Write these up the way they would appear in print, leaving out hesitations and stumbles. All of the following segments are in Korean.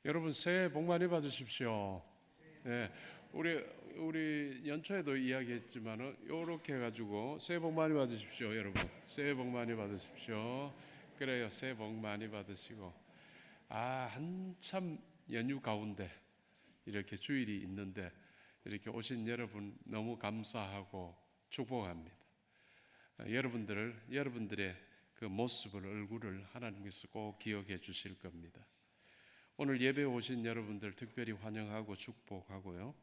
여러분 새해 복 많이 받으십시오. 네, 우리 연초에도 이야기했지만은 요렇게 해가지고 새해 복 많이 받으십시오, 여러분. 새해 복 많이 받으십시오. 그래요, 새해 복 많이 받으시고 한참 연휴 가운데 이렇게 주일이 있는데 이렇게 오신 여러분 너무 감사하고 축복합니다. 여러분들의 그 모습을 얼굴을 하나님께서 꼭 기억해 주실 겁니다. 오늘 예배에 오신 여러분들 특별히 환영하고 축복하고요.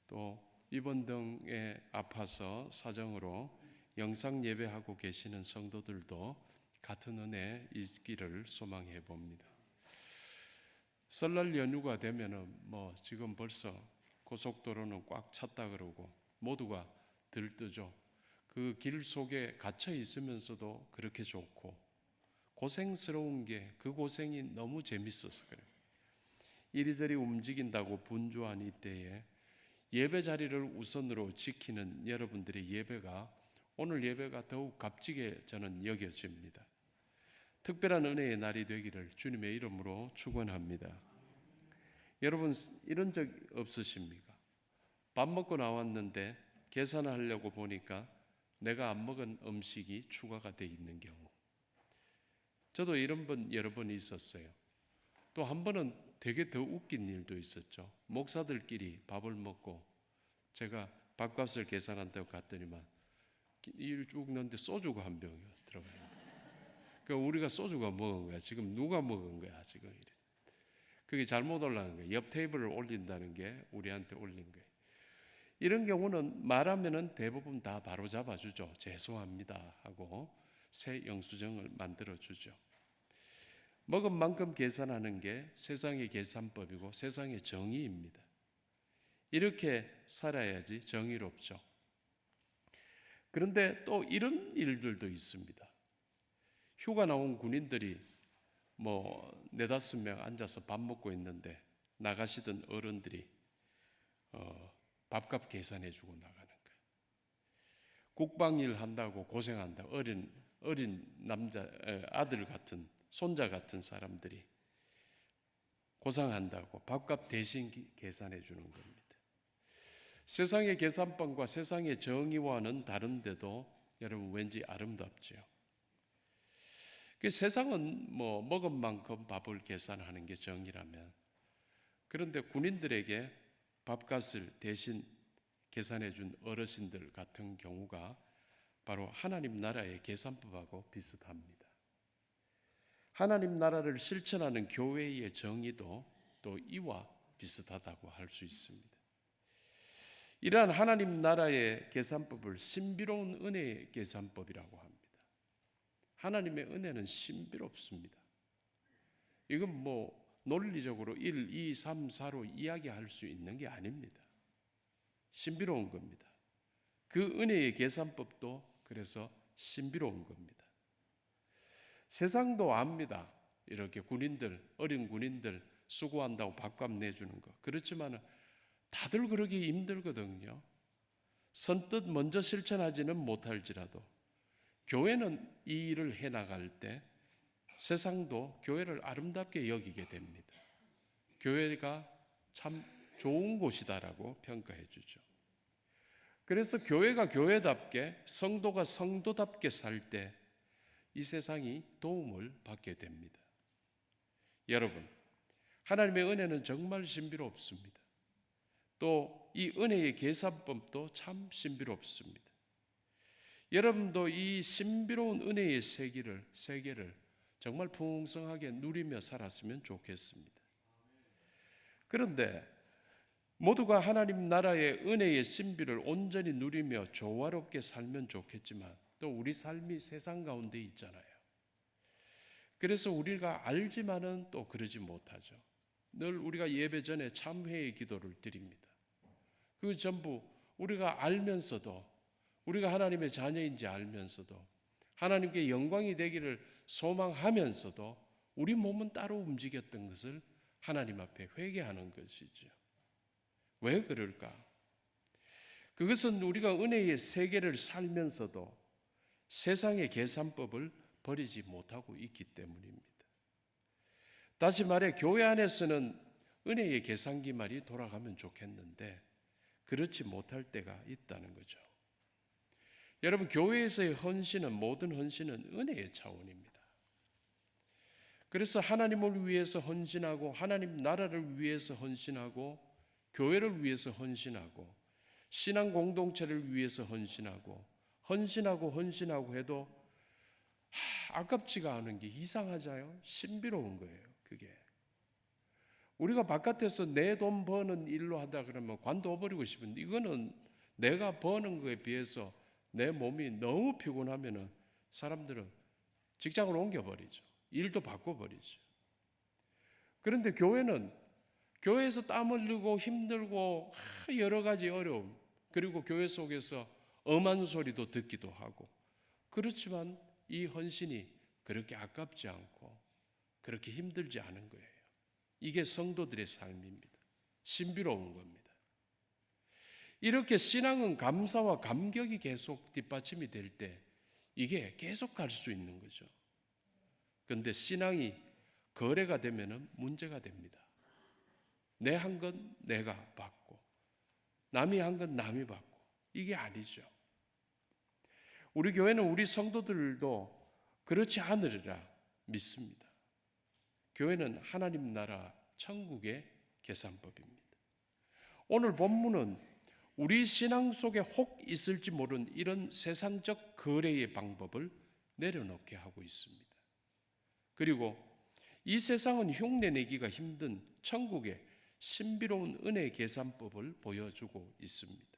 또 입원 등에 아파서 사정으로 영상 예배하고 계시는 성도들도 같은 은혜 있기를 소망해 봅니다. 설날 연휴가 되면은 지금 벌써 고속도로는 꽉 찼다 그러고 모두가 들뜨죠. 그 길 속에 갇혀 있으면서도 그렇게 좋고 고생스러운 게 그 고생이 너무 재밌어서 그래요. 이리저리 움직인다고 분주한 이때에 예배 자리를 우선으로 지키는 여러분들의 예배가 오늘 예배가 더욱 값지게 저는 여겨집니다. 특별한 은혜의 날이 되기를 주님의 이름으로 축원합니다. 여러분 이런 적 없으십니까? 밥 먹고 나왔는데 계산을 하려고 보니까 내가 안 먹은 음식이 추가가 돼 있는 경우. 저도 이런 번 여러 번 있었어요. 또 한 번은 되게 더 웃긴 일도 있었죠. 목사들끼리 밥을 먹고 제가 밥값을 계산한다고 갔더니만 이를 쭉 넣는데 소주가 한 병이 들어가요. 그러니까 우리가 소주가 먹은 거야. 지금 누가 먹은 거야 지금. 그게 잘못 올라간 거예요. 옆 테이블을 올린다는 게 우리한테 올린 거예요. 이런 경우는 말하면은 대부분 다 바로 잡아주죠. 죄송합니다 하고 새 영수증을 만들어 주죠. 먹은 만큼 계산하는 게 세상의 계산법이고 세상의 정의입니다. 이렇게 살아야지 정의롭죠. 그런데 또 이런 일들도 있습니다. 휴가 나온 군인들이 네다섯 명 앉아서 밥 먹고 있는데 나가시던 어른들이 밥값 계산해 주고 나가는 거예요. 국방일 한다고 고생한다고 어린 남자 아들 같은 손자 같은 사람들이 고생한다고 밥값 대신 계산해 주는 겁니다. 세상의 계산법과 세상의 정의와는 다른데도 여러분 왠지 아름답지요. 그 세상은 먹은 만큼 밥을 계산하는 게 정의라면, 그런데 군인들에게 밥값을 대신 계산해 준 어르신들 같은 경우가 바로 하나님 나라의 계산법하고 비슷합니다. 하나님 나라를 실천하는 교회의 정의도 또 이와 비슷하다고 할 수 있습니다. 이러한 하나님 나라의 계산법을 신비로운 은혜의 계산법이라고 합니다. 하나님의 은혜는 신비롭습니다. 이건 논리적으로 1, 2, 3, 4로 이야기할 수 있는 게 아닙니다. 신비로운 겁니다. 그 은혜의 계산법도 그래서 신비로운 겁니다. 세상도 압니다. 이렇게 어린 군인들 수고한다고 밥값 내주는 거. 그렇지만 다들 그러기 힘들거든요. 선뜻 먼저 실천하지는 못할지라도 교회는 이 일을 해나갈 때 세상도 교회를 아름답게 여기게 됩니다. 교회가 참 좋은 곳이다라고 평가해 주죠. 그래서 교회가 교회답게 성도가 성도답게 살 때 이 세상이 도움을 받게 됩니다. 여러분, 하나님의 은혜는 정말 신비롭습니다. 또 이 은혜의 계산법도 참 신비롭습니다. 여러분도 이 신비로운 은혜의 세계를 정말 풍성하게 누리며 살았으면 좋겠습니다. 그런데 모두가 하나님 나라의 은혜의 신비를 온전히 누리며 조화롭게 살면 좋겠지만 또 우리 삶이 세상 가운데 있잖아요. 그래서 우리가 알지만은 또 그러지 못하죠. 늘 우리가 예배 전에 참회의 기도를 드립니다. 그 전부 우리가 알면서도, 우리가 하나님의 자녀인지 알면서도, 하나님께 영광이 되기를 소망하면서도 우리 몸은 따로 움직였던 것을 하나님 앞에 회개하는 것이죠. 왜 그럴까? 그것은 우리가 은혜의 세계를 살면서도 세상의 계산법을 버리지 못하고 있기 때문입니다. 다시 말해 교회 안에서는 은혜의 계산기 말이 돌아가면 좋겠는데 그렇지 못할 때가 있다는 거죠. 여러분, 교회에서의 헌신은, 모든 헌신은 은혜의 차원입니다. 그래서 하나님을 위해서 헌신하고, 하나님 나라를 위해서 헌신하고, 교회를 위해서 헌신하고, 신앙 공동체를 위해서 헌신하고 해도 아깝지가 않은 게 이상하잖아요. 신비로운 거예요. 그게 우리가 바깥에서 내 돈 버는 일로 하다 그러면 관둬버리고 싶은데, 이거는 내가 버는 거에 비해서 내 몸이 너무 피곤하면 사람들은 직장을 옮겨버리죠. 일도 바꿔버리죠. 그런데 교회는, 교회에서 땀 흘리고 힘들고 여러 가지 어려움, 그리고 교회 속에서 엄한 소리도 듣기도 하고, 그렇지만 이 헌신이 그렇게 아깝지 않고 그렇게 힘들지 않은 거예요. 이게 성도들의 삶입니다. 신비로운 겁니다. 이렇게 신앙은 감사와 감격이 계속 뒷받침이 될 때 이게 계속 갈 수 있는 거죠. 그런데 신앙이 거래가 되면 문제가 됩니다. 내 한 건 내가 받고 남이 한 건 남이 받고, 이게 아니죠. 우리 교회는 우리 성도들도 그렇지 않으리라 믿습니다. 교회는 하나님 나라 천국의 계산법입니다. 오늘 본문은 우리 신앙 속에 혹 있을지 모르는 이런 세상적 거래의 방법을 내려놓게 하고 있습니다. 그리고 이 세상은 흉내내기가 힘든 천국의 신비로운 은혜 계산법을 보여주고 있습니다.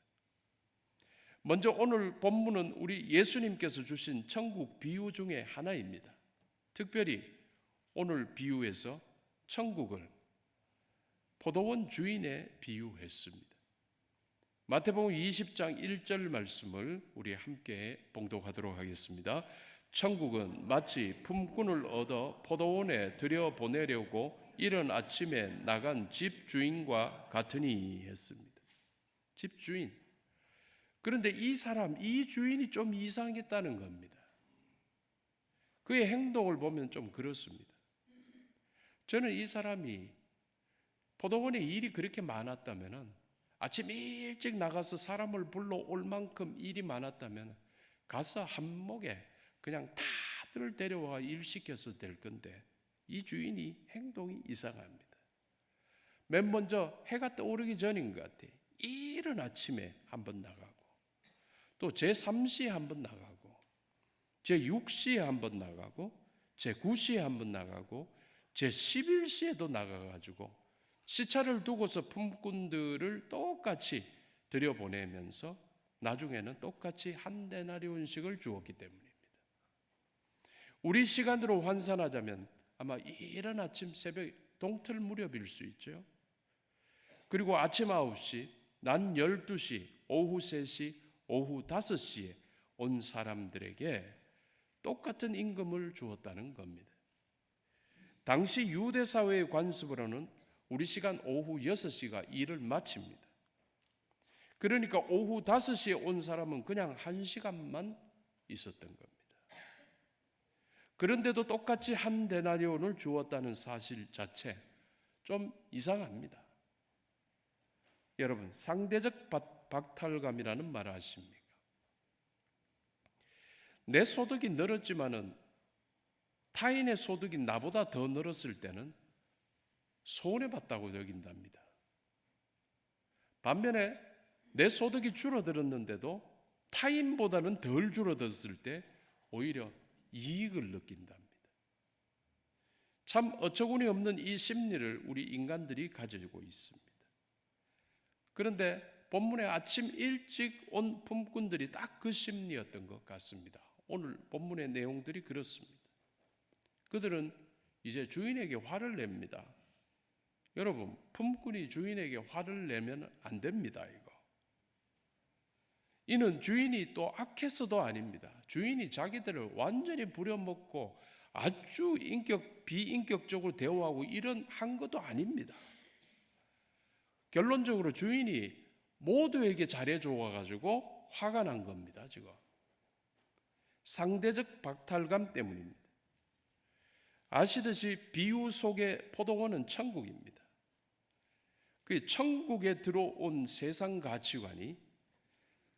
먼저 오늘 본문은 우리 예수님께서 주신 천국 비유 중에 하나입니다. 특별히 오늘 비유에서 천국을 포도원 주인에 비유했습니다. 마태복음 20장 1절 말씀을 우리 함께 봉독하도록 하겠습니다. 천국은 마치 품꾼을 얻어 포도원에 들여보내려고 이른 아침에 나간 집주인과 같으니 했습니다. 집주인. 그런데 이 주인이 좀 이상했다는 겁니다. 그의 행동을 보면 좀 그렇습니다. 저는 이 사람이 포도원에 일이 그렇게 많았다면, 아침 일찍 나가서 사람을 불러올 만큼 일이 많았다면 가서 한목에 그냥 다들 데려와 일시켜서 될 건데, 이 주인이 행동이 이상합니다. 맨 먼저 해가 떠오르기 전인 것 같아요. 이른 아침에 한번 나가고, 또 제3시에 한번 나가고, 제6시에 한번 나가고, 제9시에 한번 나가고, 제11시에도 나가가지고 시차를 두고서 품꾼들을 똑같이 들여보내면서 나중에는 똑같이 한 데나리온씩을 주었기 때문입니다. 우리 시간으로 환산하자면 아마 이른 아침 새벽 동틀 무렵일 수 있죠. 그리고 아침 9시, 낮 12시, 오후 3시, 오후 5시에 온 사람들에게 똑같은 임금을 주었다는 겁니다. 당시 유대 사회의 관습으로는 우리 시간 오후 6시가 일을 마칩니다. 그러니까 오후 5시에 온 사람은 그냥 1시간만 있었던 겁니다. 그런데도 똑같이 한 데나리온을 주었다는 사실 자체 좀 이상합니다. 여러분, 상대적 박탈감이라는 말 아십니까? 내 소득이 늘었지만은 타인의 소득이 나보다 더 늘었을 때는 손해봤다고 여긴답니다. 반면에 내 소득이 줄어들었는데도 타인보다는 덜 줄어들었을 때 오히려 이익을 느낀답니다. 참 어처구니 없는 이 심리를 우리 인간들이 가지고 있습니다. 그런데 본문에 아침 일찍 온 품꾼들이 딱 그 심리였던 것 같습니다. 오늘 본문의 내용들이 그렇습니다. 그들은 이제 주인에게 화를 냅니다. 여러분, 품꾼이 주인에게 화를 내면 안 됩니다. 이는 주인이 또 악해서도 아닙니다. 주인이 자기들을 완전히 부려먹고 아주 비인격적으로 대우하고 이런 한 것도 아닙니다. 결론적으로 주인이 모두에게 잘해줘가지고 화가 난 겁니다. 지금 상대적 박탈감 때문입니다. 아시듯이 비유 속의 포도원은 천국입니다. 그 천국에 들어온 세상 가치관이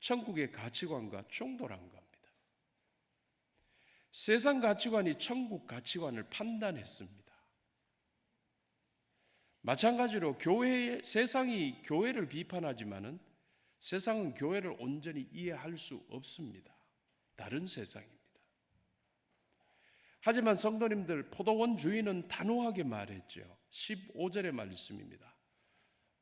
천국의 가치관과 충돌한 겁니다. 세상 가치관이 천국 가치관을 판단했습니다. 마찬가지로 세상이 교회를 비판하지만은 세상은 교회를 온전히 이해할 수 없습니다. 다른 세상입니다. 하지만 성도님들, 포도원 주인은 단호하게 말했죠. 15절의 말씀입니다.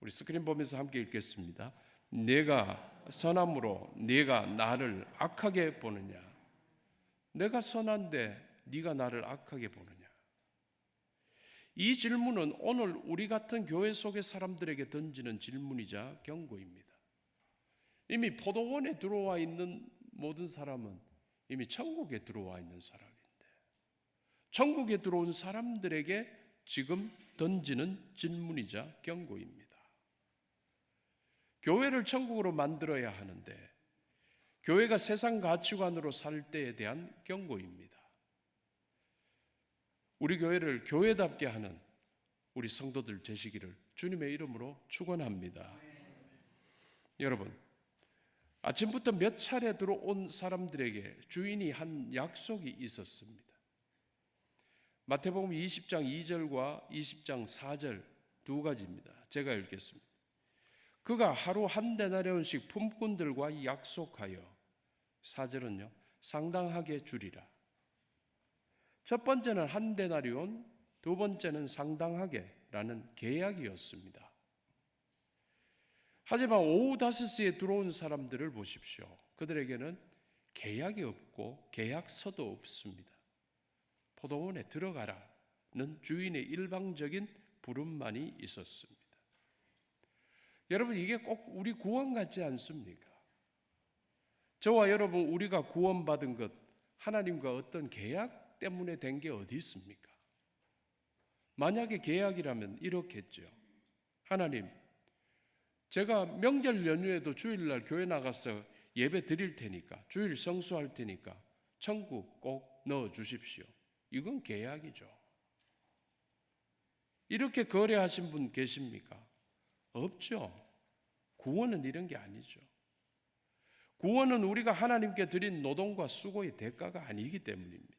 우리 스크린 보면서 함께 읽겠습니다. 내가 선함으로 네가 나를 악하게 보느냐? 내가 선한데 네가 나를 악하게 보느냐? 이 질문은 오늘 우리 같은 교회 속의 사람들에게 던지는 질문이자 경고입니다. 이미 포도원에 들어와 있는 모든 사람은 이미 천국에 들어와 있는 사람인데, 천국에 들어온 사람들에게 지금 던지는 질문이자 경고입니다. 교회를 천국으로 만들어야 하는데 교회가 세상 가치관으로 살 때에 대한 경고입니다. 우리 교회를 교회답게 하는 우리 성도들 되시기를 주님의 이름으로 축원합니다. 여러분, 아침부터 몇 차례 들어온 사람들에게 주인이 한 약속이 있었습니다. 마태복음 20장 2절과 20장 4절 두 가지입니다. 제가 읽겠습니다. 그가 하루 한 데나리온씩 품꾼들과 약속하여, 4절은요, 상당하게 주리라. 첫 번째는 한 데나리온, 두 번째는 상당하게라는 계약이었습니다. 하지만 오후 5시에 들어온 사람들을 보십시오. 그들에게는 계약이 없고 계약서도 없습니다. 포도원에 들어가라는 주인의 일방적인 부름만이 있었습니다. 여러분, 이게 꼭 우리 구원 같지 않습니까? 저와 여러분, 우리가 구원받은 것, 하나님과 어떤 계약 때문에 된 게 어디 있습니까? 만약에 계약이라면 이렇겠죠. 하나님, 제가 명절 연휴에도 주일날 교회 나가서 예배 드릴 테니까, 주일 성수할 테니까 천국 꼭 넣어 주십시오. 이건 계약이죠. 이렇게 거래하신 분 계십니까? 없죠. 구원은 이런 게 아니죠. 구원은 우리가 하나님께 드린 노동과 수고의 대가가 아니기 때문입니다.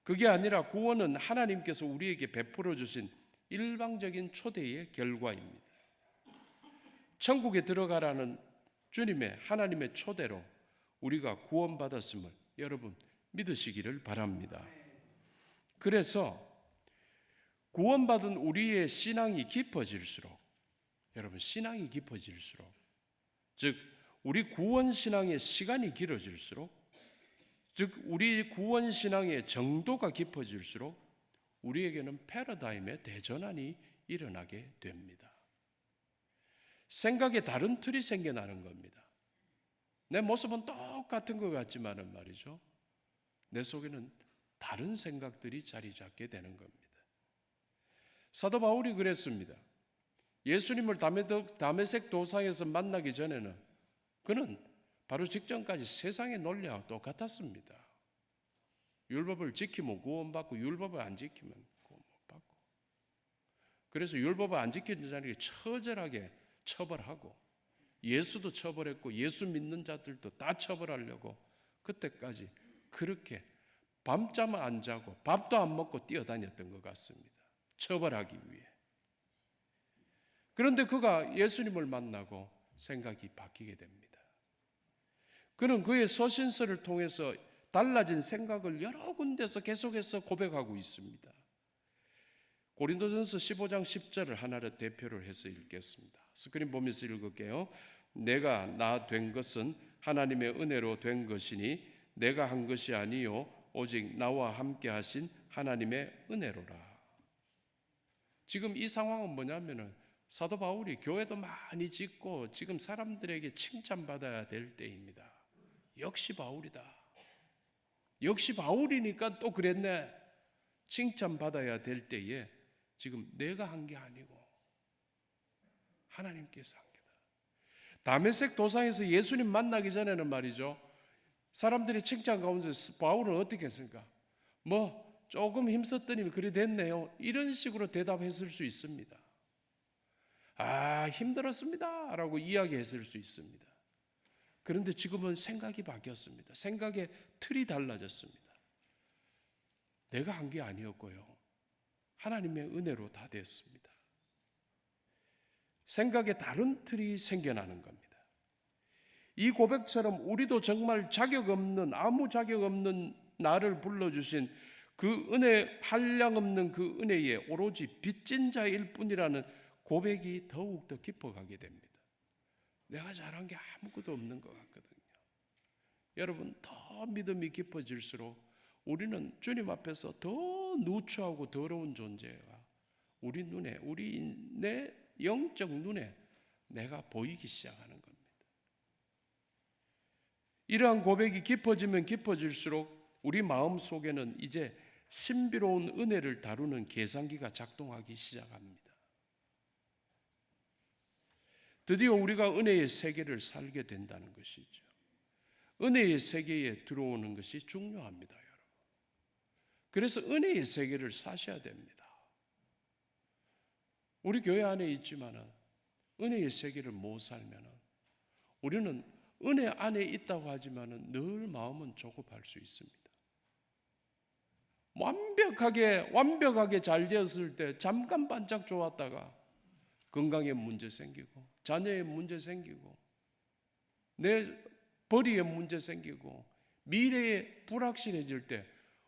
그게 아니라 구원은 하나님께서 우리에게 베풀어 주신 일방적인 초대의 결과입니다. 천국에 들어가라는 주님의 하나님의 초대로 우리가 구원받았음을 여러분 믿으시기를 바랍니다. 그래서 구원받은 우리의 신앙이 깊어질수록, 여러분, 신앙이 깊어질수록, 즉 우리 구원 신앙의 시간이 길어질수록, 즉 우리 구원 신앙의 정도가 깊어질수록 우리에게는 패러다임의 대전환이 일어나게 됩니다. 생각에 다른 틀이 생겨나는 겁니다. 내 모습은 똑같은 것 같지만은 말이죠, 내 속에는 다른 생각들이 자리 잡게 되는 겁니다. 사도 바울이 그랬습니다. 예수님을 다메섹 도상에서 만나기 전에는 그는 바로 직전까지 세상의 논리와 똑같았습니다. 율법을 지키면 구원받고 율법을 안 지키면 구원 못 받고, 그래서 율법을 안 지키는 자에게 처절하게 처벌하고, 예수도 처벌했고 예수 믿는 자들도 다 처벌하려고 그때까지 그렇게 밤잠을 안 자고 밥도 안 먹고 뛰어다녔던 것 같습니다. 처벌하기 위해. 그런데 그가 예수님을 만나고 생각이 바뀌게 됩니다. 그는 그의 서신서를 통해서 달라진 생각을 여러 군데서 계속해서 고백하고 있습니다. 고린도전서 15장 10절을 하나를 대표를 해서 읽겠습니다. 스크린 보면서 읽을게요. 내가 나 된 것은 하나님의 은혜로 된 것이니 내가 한 것이 아니요 오직 나와 함께 하신 하나님의 은혜로라. 지금 이 상황은 뭐냐면은 사도 바울이 교회도 많이 짓고 지금 사람들에게 칭찬받아야 될 때입니다. 역시 바울이다. 역시 바울이니까 또 그랬네. 칭찬받아야 될 때에 지금 내가 한 게 아니고 하나님께서 한 게다. 다메섹 도상에서 예수님 만나기 전에는 말이죠, 사람들이 칭찬 가운데 바울은 어떻게 했습니까? 뭐 조금 힘썼더니 그리 됐네요, 이런 식으로 대답했을 수 있습니다. 힘들었습니다 라고 이야기했을 수 있습니다. 그런데 지금은 생각이 바뀌었습니다. 생각의 틀이 달라졌습니다. 내가 한 게 아니었고요, 하나님의 은혜로 다 됐습니다. 생각에 다른 틀이 생겨나는 겁니다. 이 고백처럼 우리도 정말 아무 자격 없는 나를 불러주신 그 은혜, 한량없는 그 은혜에 오로지 빚진 자일 뿐이라는 고백이 더욱더 깊어가게 됩니다. 내가 잘한 게 아무것도 없는 것 같거든요. 여러분, 더 믿음이 깊어질수록 우리는 주님 앞에서 더 누추하고 더러운 존재가 내 영적 눈에 내가 보이기 시작하는 겁니다. 이러한 고백이 깊어지면 깊어질수록 우리 마음 속에는 이제 신비로운 은혜를 다루는 계산기가 작동하기 시작합니다. 드디어 우리가 은혜의 세계를 살게 된다는 것이죠. 은혜의 세계에 들어오는 것이 중요합니다, 여러분. 그래서 은혜의 세계를 사셔야 됩니다. 우리 교회 안에 있지만은 은혜의 세계를 못 살면은 우리는 은혜 안에 있다고 하지만은 늘 마음은 조급할 수 있습니다. 완벽하게 잘 되었을 때 잠깐 반짝 좋았다가 건강에 문제 생기고 자녀에 문제 생기고 내 벌이에 문제 생기고 미래에 불확실해질 때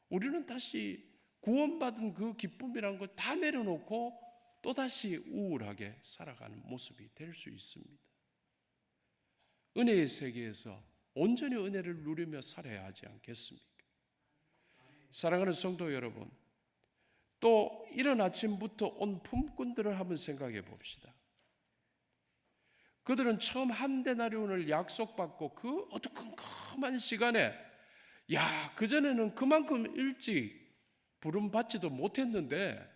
우리는 다시 구원받은 그 기쁨이라는 걸 다 내려놓고 또다시 우울하게 살아가는 모습이 될 수 있습니다. 은혜의 세계에서 온전히 은혜를 누리며 살아야 하지 않겠습니까? 사랑하는 성도 여러분, 또 이른 아침부터 온 품꾼들을 한번 생각해 봅시다. 그들은 처음 한 데나리온을 약속받고 그 어두컴컴한 시간에 그전에는 그만큼 일찍 부름받지도 못했는데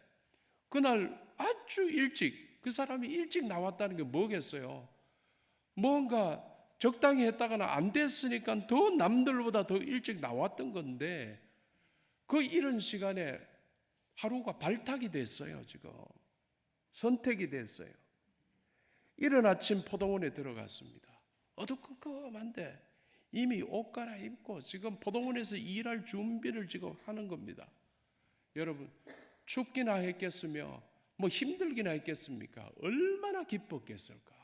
그날 아주 일찍 그 사람이 일찍 나왔다는 게 뭐겠어요? 뭔가 적당히 했다가는 안 됐으니까 더 남들보다 더 일찍 나왔던 건데 그 이른 시간에 하루가 발탁이 됐어요. 지금 선택이 됐어요. 이른 아침 포도원에 들어갔습니다. 어두컴컴한데 이미 옷 갈아입고 지금 포도원에서 일할 준비를 지금 하는 겁니다. 여러분, 춥기나 했겠으며 힘들기나 했겠습니까? 얼마나 기뻤겠을까?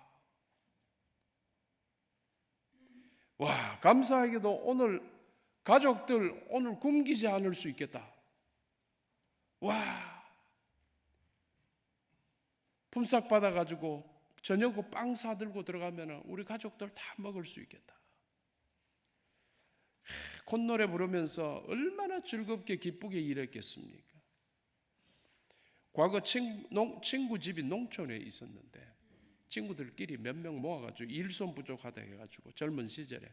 감사하게도 오늘 가족들 오늘 굶기지 않을 수 있겠다. 품삯 받아가지고 저녁 빵 사들고 들어가면 우리 가족들 다 먹을 수 있겠다. 콧노래 부르면서 얼마나 즐겁게 기쁘게 일했겠습니까? 과거 친구 집이 농촌에 있었는데 친구들끼리 몇 명 모아가지고 일손 부족하다 해가지고 젊은 시절에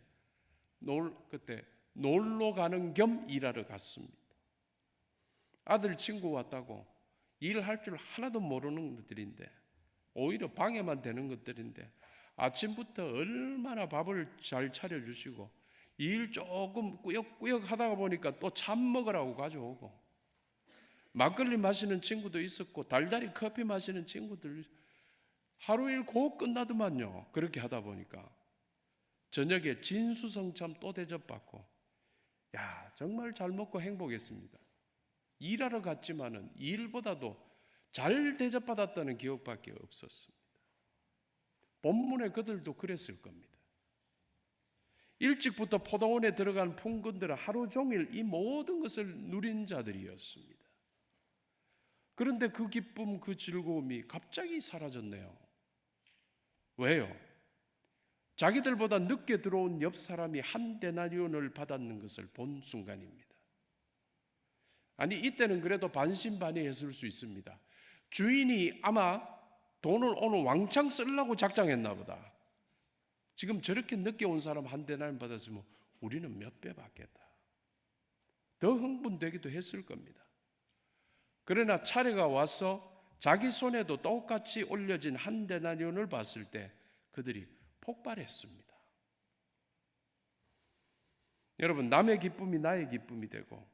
그때 놀러 가는 겸 일하러 갔습니다. 아들 친구 왔다고 일할 줄 하나도 모르는 것들인데 오히려 방해만 되는 것들인데 아침부터 얼마나 밥을 잘 차려주시고 일 조금 꾸역꾸역 하다가 보니까 또 참 먹으라고 가져오고 막걸리 마시는 친구도 있었고 달달이 커피 마시는 친구들 하루 일 곧 끝나더만요. 그렇게 하다 보니까 저녁에 진수성찬 또 대접받고 정말 잘 먹고 행복했습니다. 일하러 갔지만은 일보다도 잘 대접받았다는 기억밖에 없었습니다. 본문에 그들도 그랬을 겁니다. 일찍부터 포도원에 들어간 품꾼들은 하루 종일 이 모든 것을 누린 자들이었습니다. 그런데 그 기쁨, 그 즐거움이 갑자기 사라졌네요. 왜요? 자기들보다 늦게 들어온 옆 사람이 한 데나리온을 받았는 것을 본 순간입니다. 아니, 이때는 그래도 반신반의했을 수 있습니다. 주인이 아마 돈을 오늘 왕창 쓰려고 작정했나 보다. 지금 저렇게 늦게 온 사람 한 데나리온 받았으면 우리는 몇 배 받겠다. 더 흥분되기도 했을 겁니다. 그러나 차례가 와서 자기 손에도 똑같이 올려진 한 데나리온을 봤을 때 그들이 폭발했습니다. 여러분, 남의 기쁨이 나의 기쁨이 되고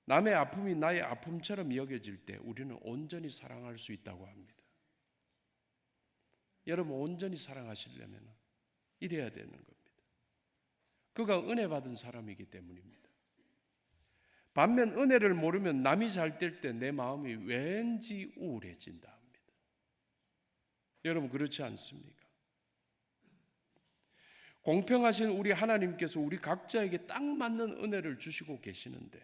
남의 아픔이 나의 아픔처럼 여겨질 때 우리는 온전히 사랑할 수 있다고 합니다. 여러분 온전히 사랑하시려면 이래야 되는 겁니다. 그가 은혜 받은 사람이기 때문입니다. 반면 은혜를 모르면 남이 잘 될 때 내 마음이 왠지 우울해진다 합니다. 여러분 그렇지 않습니까? 공평하신 우리 하나님께서 우리 각자에게 딱 맞는 은혜를 주시고 계시는데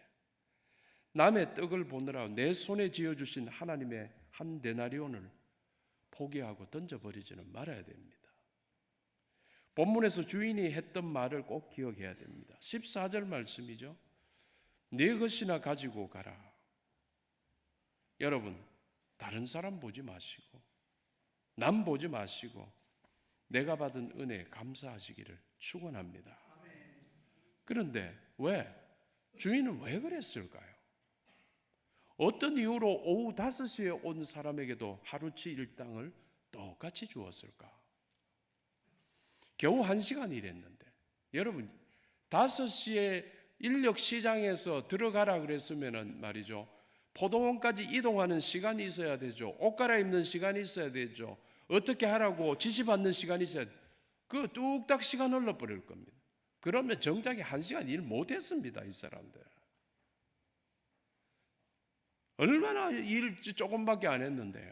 남의 떡을 보느라 내 손에 쥐어주신 하나님의 한 데나리온을 포기하고 던져버리지는 말아야 됩니다. 본문에서 주인이 했던 말을 꼭 기억해야 됩니다. 14절 말씀이죠. 네 것이나 가지고 가라. 여러분 다른 사람 보지 마시고 남 보지 마시고 내가 받은 은혜에 감사하시기를 축원합니다. 그런데 왜? 주인은 왜 그랬을까요? 어떤 이유로 오후 5시에 온 사람에게도 하루치 일당을 똑같이 주었을까? 겨우 1시간 일했는데 여러분 5시에 인력시장에서 들어가라 그랬으면 말이죠, 포도원까지 이동하는 시간이 있어야 되죠. 옷 갈아입는 시간이 있어야 되죠. 어떻게 하라고 지시받는 시간이 있어야 돼요. 그 뚝딱 시간 흘러버릴 겁니다. 그러면 정작에 1시간 일 못했습니다. 이 사람들 얼마나 일 조금밖에 안 했는데요.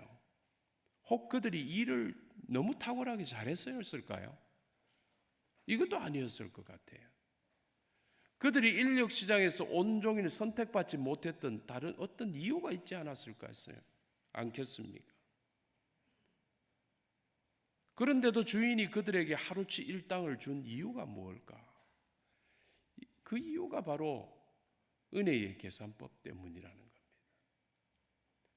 혹 그들이 일을 너무 탁월하게 잘했을까요? 이것도 아니었을 것 같아요. 그들이 인력시장에서 온종일 선택받지 못했던 다른 어떤 이유가 있지 않았을까 했어요. 않겠습니까? 그런데도 주인이 그들에게 하루치 일당을 준 이유가 무엇일까? 그 이유가 바로 은혜의 계산법 때문이라는 겁니다.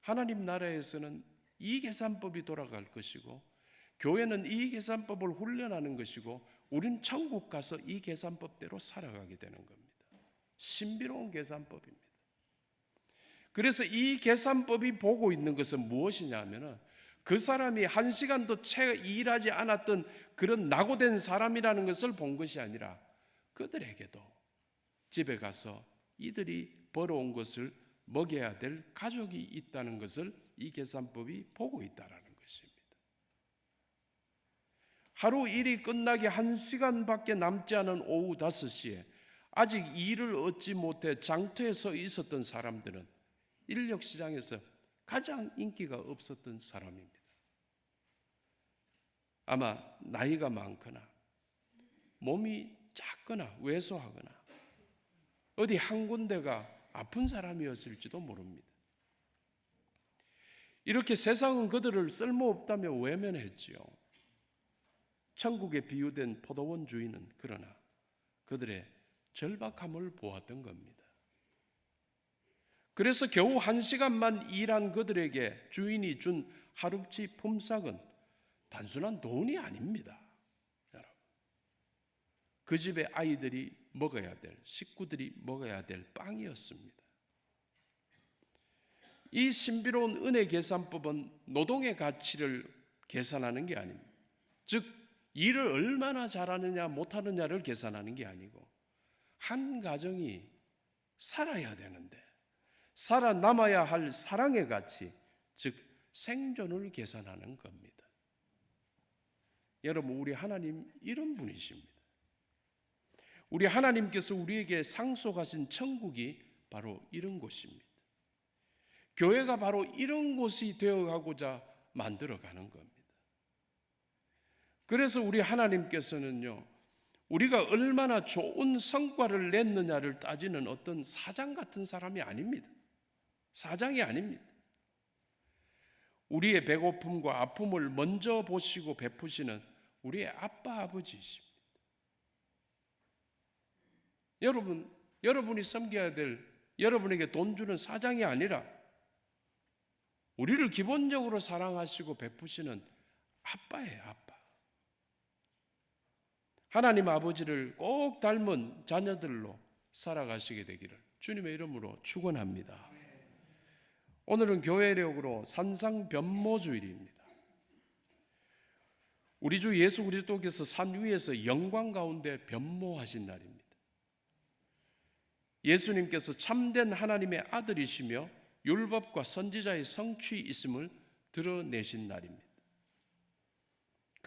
하나님 나라에서는 이 계산법이 돌아갈 것이고 교회는 이 계산법을 훈련하는 것이고 우린 천국 가서 이 계산법대로 살아가게 되는 겁니다. 신비로운 계산법입니다. 그래서 이 계산법이 보고 있는 것은 무엇이냐면 그 사람이 1시간도 채 일하지 않았던 그런 낙오된 사람이라는 것을 본 것이 아니라 그들에게도 집에 가서 이들이 벌어온 것을 먹여야 될 가족이 있다는 것을 이 계산법이 보고 있다라는 것입니다. 하루 일이 끝나기 1시간밖에 남지 않은 오후 5시에 아직 일을 얻지 못해 장터에 서 있었던 사람들은 인력시장에서 가장 인기가 없었던 사람입니다. 아마 나이가 많거나 몸이 작거나 왜소하거나 어디 한 군데가 아픈 사람이었을지도 모릅니다. 이렇게 세상은 그들을 쓸모없다며 외면했지요. 천국에 비유된 포도원 주인은 그러나 그들의 절박함을 보았던 겁니다. 그래서 겨우 1시간만 일한 그들에게 주인이 준 하루치 품삯은 단순한 돈이 아닙니다. 여러분, 그 집의 아이들이 먹어야 될, 식구들이 먹어야 될 빵이었습니다. 이 신비로운 은혜 계산법은 노동의 가치를 계산하는 게 아닙니다. 즉 일을 얼마나 잘하느냐 못하느냐를 계산하는 게 아니고 한 가정이 살아야 되는데 살아남아야 할 사랑의 가치, 즉 생존을 계산하는 겁니다. 여러분 우리 하나님 이런 분이십니다. 우리 하나님께서 우리에게 상속하신 천국이 바로 이런 곳입니다. 교회가 바로 이런 곳이 되어가고자 만들어가는 겁니다. 그래서 우리 하나님께서는요, 우리가 얼마나 좋은 성과를 냈느냐를 따지는 어떤 사장 같은 사람이 아닙니다. 사장이 아닙니다. 우리의 배고픔과 아픔을 먼저 보시고 베푸시는 우리의 아빠 아버지이십니다. 여러분이 섬겨야 될, 여러분에게 돈 주는 사장이 아니라 우리를 기본적으로 사랑하시고 베푸시는 아빠예요, 아빠. 하나님 아버지를 꼭 닮은 자녀들로 살아가시게 되기를 주님의 이름으로 축원합니다. 오늘은 교회력으로 산상변모주일입니다. 우리 주 예수 그리스도께서 산 위에서 영광 가운데 변모하신 날입니다. 예수님께서 참된 하나님의 아들이시며 율법과 선지자의 성취 있음을 드러내신 날입니다.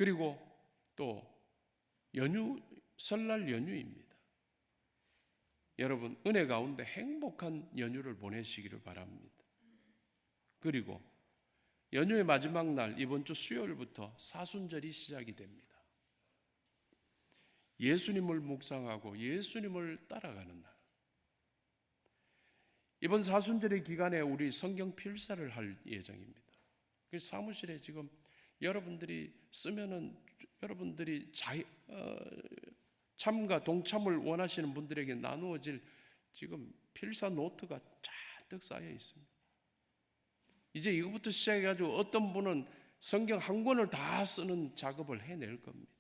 그리고 또 설날 연휴입니다. 여러분, 은혜 가운데 행복한 연휴를 보내시기를 바랍니다. 그리고 연휴의 마지막 날, 이번 주 수요일부터 사순절이 시작이 됩니다. 예수님을 묵상하고 예수님을 따라가는 날. 이번 사순절의 기간에 우리 성경 필사를 할 예정입니다. 사무실에 지금 여러분들이 쓰면은 여러분들이 참가 동참을 원하시는 분들에게 나누어질 지금 필사 노트가 잔뜩 쌓여 있습니다. 이제 이것부터 시작해가지고 어떤 분은 성경 한 권을 다 쓰는 작업을 해낼 겁니다.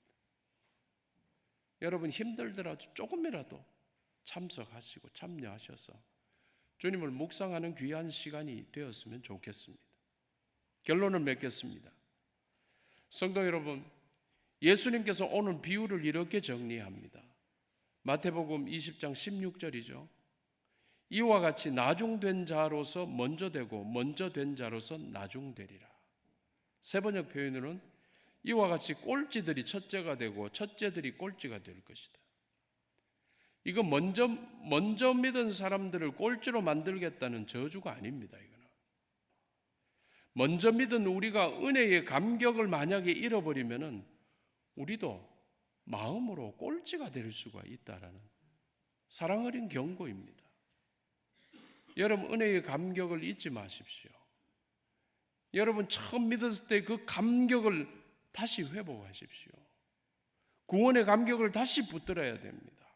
여러분 힘들더라도 조금이라도 참석하시고 참여하셔서 주님을 묵상하는 귀한 시간이 되었으면 좋겠습니다. 결론을 맺겠습니다. 성도 여러분, 예수님께서 오늘 비유를 이렇게 정리합니다. 마태복음 20장 16절이죠. 이와 같이 나중된 자로서 먼저 되고 먼저 된 자로서 나중되리라. 세번역 표현으로는 이와 같이 꼴찌들이 첫째가 되고 첫째들이 꼴찌가 될 것이다. 이거 먼저 믿은 사람들을 꼴찌로 만들겠다는 저주가 아닙니다. 이거는 먼저 믿은 우리가 은혜의 감격을 만약에 잃어버리면은 우리도 마음으로 꼴찌가 될 수가 있다라는 사랑 어린 경고입니다. 여러분, 은혜의 감격을 잊지 마십시오. 여러분, 처음 믿었을 때 그 감격을 다시 회복하십시오. 구원의 감격을 다시 붙들어야 됩니다.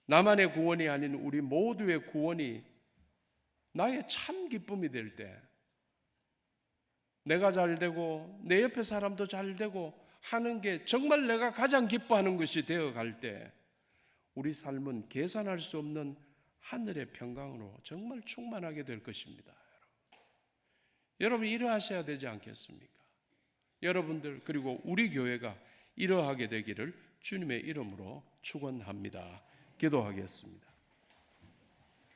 나만의 구원이 아닌 우리 모두의 구원이 나의 참 기쁨이 될 때, 내가 잘 되고 내 옆에 사람도 잘 되고 하는 게 정말 내가 가장 기뻐하는 것이 되어갈 때 우리 삶은 계산할 수 없는 하늘의 평강으로 정말 충만하게 될 것입니다. 여러분, 이러하셔야 되지 않겠습니까? 여러분들 그리고 우리 교회가 이러하게 되기를 주님의 이름으로 축원합니다. 기도하겠습니다.